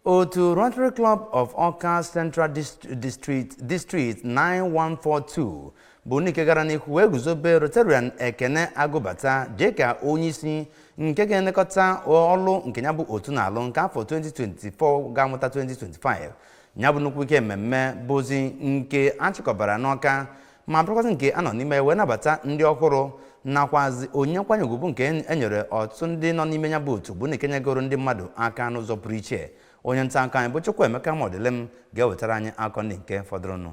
Otu Rotary Club of Awka Central District 9142 bụ nke gara n'ihu wee guzobe Rotarian Ekene Agụbata Dika Onyeisi nke ga-elekọta ọrụ nke ya bụ otu na-alụ nke afọ 2024 ga-amụta 2025. Ya bụ nnukwu ike mmemme bụzi nke achịkọbara n'Awka ma bụrụkwazị nke anọ n'ime wee nabata ndị ọhụrụ nakwazi onye nkwanye ugwu bụ nke enyere ọtụtụ ndị nọ n'ime ya bụ otu bụ nke nyegoro ndị mmadụ aka n'ụzọ pụrụ iche. Onye nta aka anyị bụ Chukwuemeka Modelem ga-ewetara anyị akọ ndị nke fọdụrụnụ.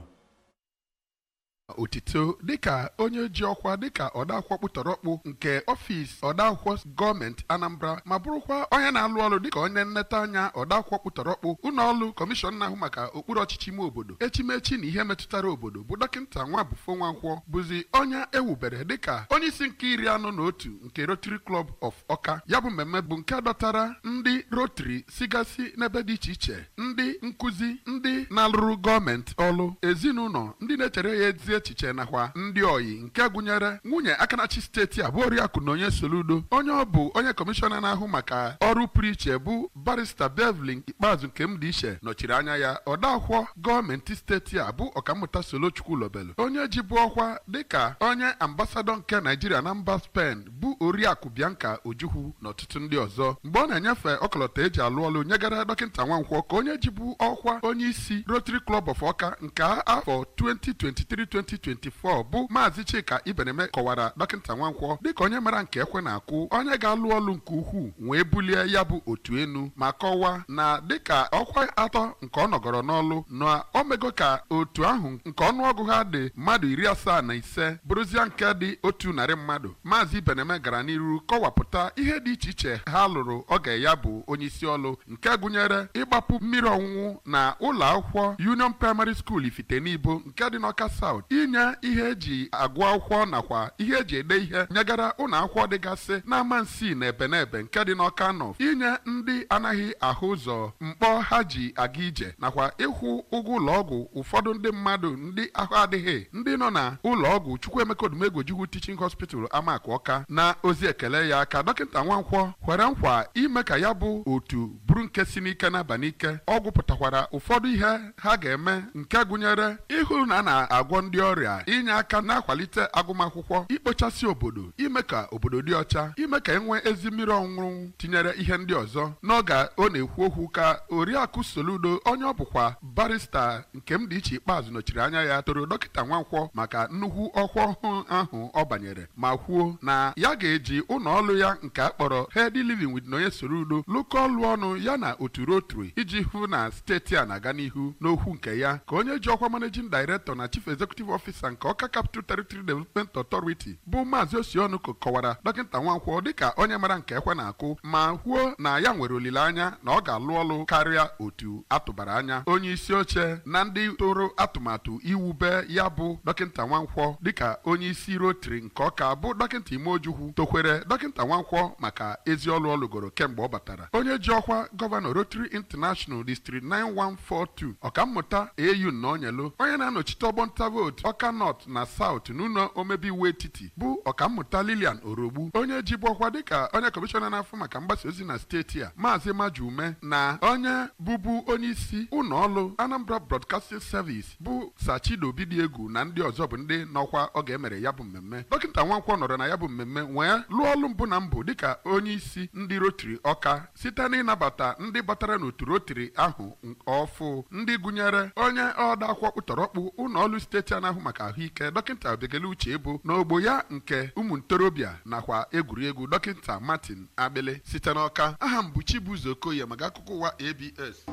Otito dịka onye ji ọkwa dịka ọdaakwụkwọ kpụtọrọkpụ nke ọfịs ọdaakwụkwọ gọọmenti Anambra ma bụrụkwa onye na-alụ ọrụ dịka onye nneta anya ọdaakwụkwọ kpụtọrọkpụ ụlọọrụ kọmishọn na-ahụ maka okpuru ọchịchị ime obodo echimechi na ihe metụtara obodo bụ dọkịta Nwabufo Nwankwọ bụzi onye ewubere dịka onye isi nke 41 nke Rotary Club of Awka. Ya bụ mmemme bụ nke dọtara ndị Rotary sigasị n'ebe dị iche iche, ndị nkụzi, ndị na-alụrụ gọọmenti ọrụ, ezinụlọ, ndị na-echere ya ezi echiche nakwa ndị oyi nke gụnyere nwunye akanachi steeti a bụ Oriakụ na onye Soludo. Onye ọ bụ onye kọmishọna na-ahụ maka ọrụ pụrụ iche bụ barista Beverly Ikpeazụ nke m dị iche nọchiri anya ya. Ọdaakwụkwọ gọọmenti steeti a bụ Ọkammụta Solochukwu Lobelu. Onye ji bụ ọkwa dịka onye ambasadọ nke Naijiria na mba Spain bụ Oriakụ Bianca Ojukwu na ọtụtụ ndị ọzọ. Mgbe ọ na-enyefe ọkọlọtọ eji alụ ọrụ nyegara dọkịta Nwankwọ ka onye ji bụ ọkwa onye isi Rotary Club of Awka nke afọ 2023-2024 bụ Maazị Chika Ibeneme kọwara dọkịta Nwankwọ dịka onye mara nke ekwe na-akụ, onye ga-alụ ọrụ nke ukwuu wee bulie ya bụ otu enu ma kọwaa na dịka ọkwa atọ nke ọ nọgọrọ n'ọlụ na omego ka otu ahụ nke ọnụọgụ ha dị mmadụ 75 bụrụzia nke dị 100 mmadụ. Maazị Ibeneme gara n'iru kọwapụta ihe dị iche iche ha lụrụ oge ya bụ onye isi ọlụ nke gụnyere ịgbapụ mmiri ọṅụṅụ na ụlọ akwụkwọ Union Primary School Ifitenibo nke dị n'Awka South, inye ihe eji agụ akwụkwọ nakwa ihe eji ede ihe nyegara ụlọ akwụkwọ dịgasị n'Amansi na Ebenebe nke dị n'Awka North, inye ndị anaghị ahụ ụzọ mkpọ ha ji aga ije nakwa ịkwụ ụgwọ ụlọọgwụ ụfọdụ ndị mmadụ ndị ahụ adịghị ndị nọ na ụlọọgwụ Chukwuemeka Odumegwu Teaching Hospital Amakụ Awka. Na ozi ekele ya ka dọkịta Nwankwọ kwere nkwa ime ka ya bụ otu bụrụ nke si n'ike n'aba n'ike. Ọ gwụpụtakwara ụfọdụ ihe ha ga-eme nke gụnyere ịhụ na a na-agwọ ndị ọrịa, inye aka na-akwalite agụmakwụkwọ, ikpochasị obodo, ime ka obodo dị ọcha, ime ka enwee ezi mmiri ọṅụṅụ tinyere ihe ndị ọzọ. N'oge ọ na-ekwu okwu ka Oriakụ Soludo onye ọ bụkwa barista nke m dị iche Ikpeazụ nọchiri anya ya toro dọkịta Nwankwọ maka nnukwu ọkwa ọhụụ ahụ ọ banyere ma kwuo na ya ga-eji ụlọ ọrụ ya nke akpọrọ Healthy Living with Onye Soludo lụkọ ọlụ ọnụ ya na otu Rotary iji hụ na steeti a na-aga n'ihu. N'okwu nke ya ka onye ji ọkwa Managing Director na Chief Executive Officer nke Awka Capital Territory Development Authority bụ Maazị Osionụko kọwara dọkịta Nwankwọ dịka onye mara nke ekwe na-akụ ma kwuo na ya nwere olileanya na ọ ga-alụ ọrụ karịa otu atụbara anya. Onye isi oche na ndị toro atụmatụ iwube ya bụ dọkịta Nwankwọ dịka onye isi Rotary nke Awka bụ dọkịta Ojukwu tokwere dọkịta Nwankwọ maka ezi ọlụ ọ lụgoro kemgbe ọ batara. Onye ji ọkwa gọvanọ Rotary International District 9142 Ọkammụta AU Nọnyelu, onye na-anọchite ọgbọ nta vootu Awka North na South n'ụlọ omebe iwu etiti bụ Ọkammụta Lilian Orogbu, onye ji bụ ọkwa dịka onye kọmishọna na-afụ maka mgbasa ozi na steeti a Maazị Majume, na onye bụbu onye isi ụlọ ọrụ Anambra Broadcasting Service bụ Sachido Obidiegwu na ndị ọzọ bụ ndị n'ọkwa ọ ga-emere ya bụ mmemme. Dọkịta Nwankwọ nọrọ na ya bụ mmemme wee lụọ ọrụ mbụ na mbụ dịka onye isi ndị Rotary Awka site n'ịnabata ndị batara n'otu Rotary ahụ ọfụ, ndị gụnyere onye ọdaakwụkwọ kpụtọrọkpụ ụlọ ọrụ steeti a na-ahụ maka ahụike dọkịta Obegele Uche Ebo na ogbo ya nke ụmụ ntorobịa nakwa egwuregwu dọkịta Martin Agbele site n'Awka. Aha m bụ Chibuzo Okoye maka akụkọ ụwa ABS.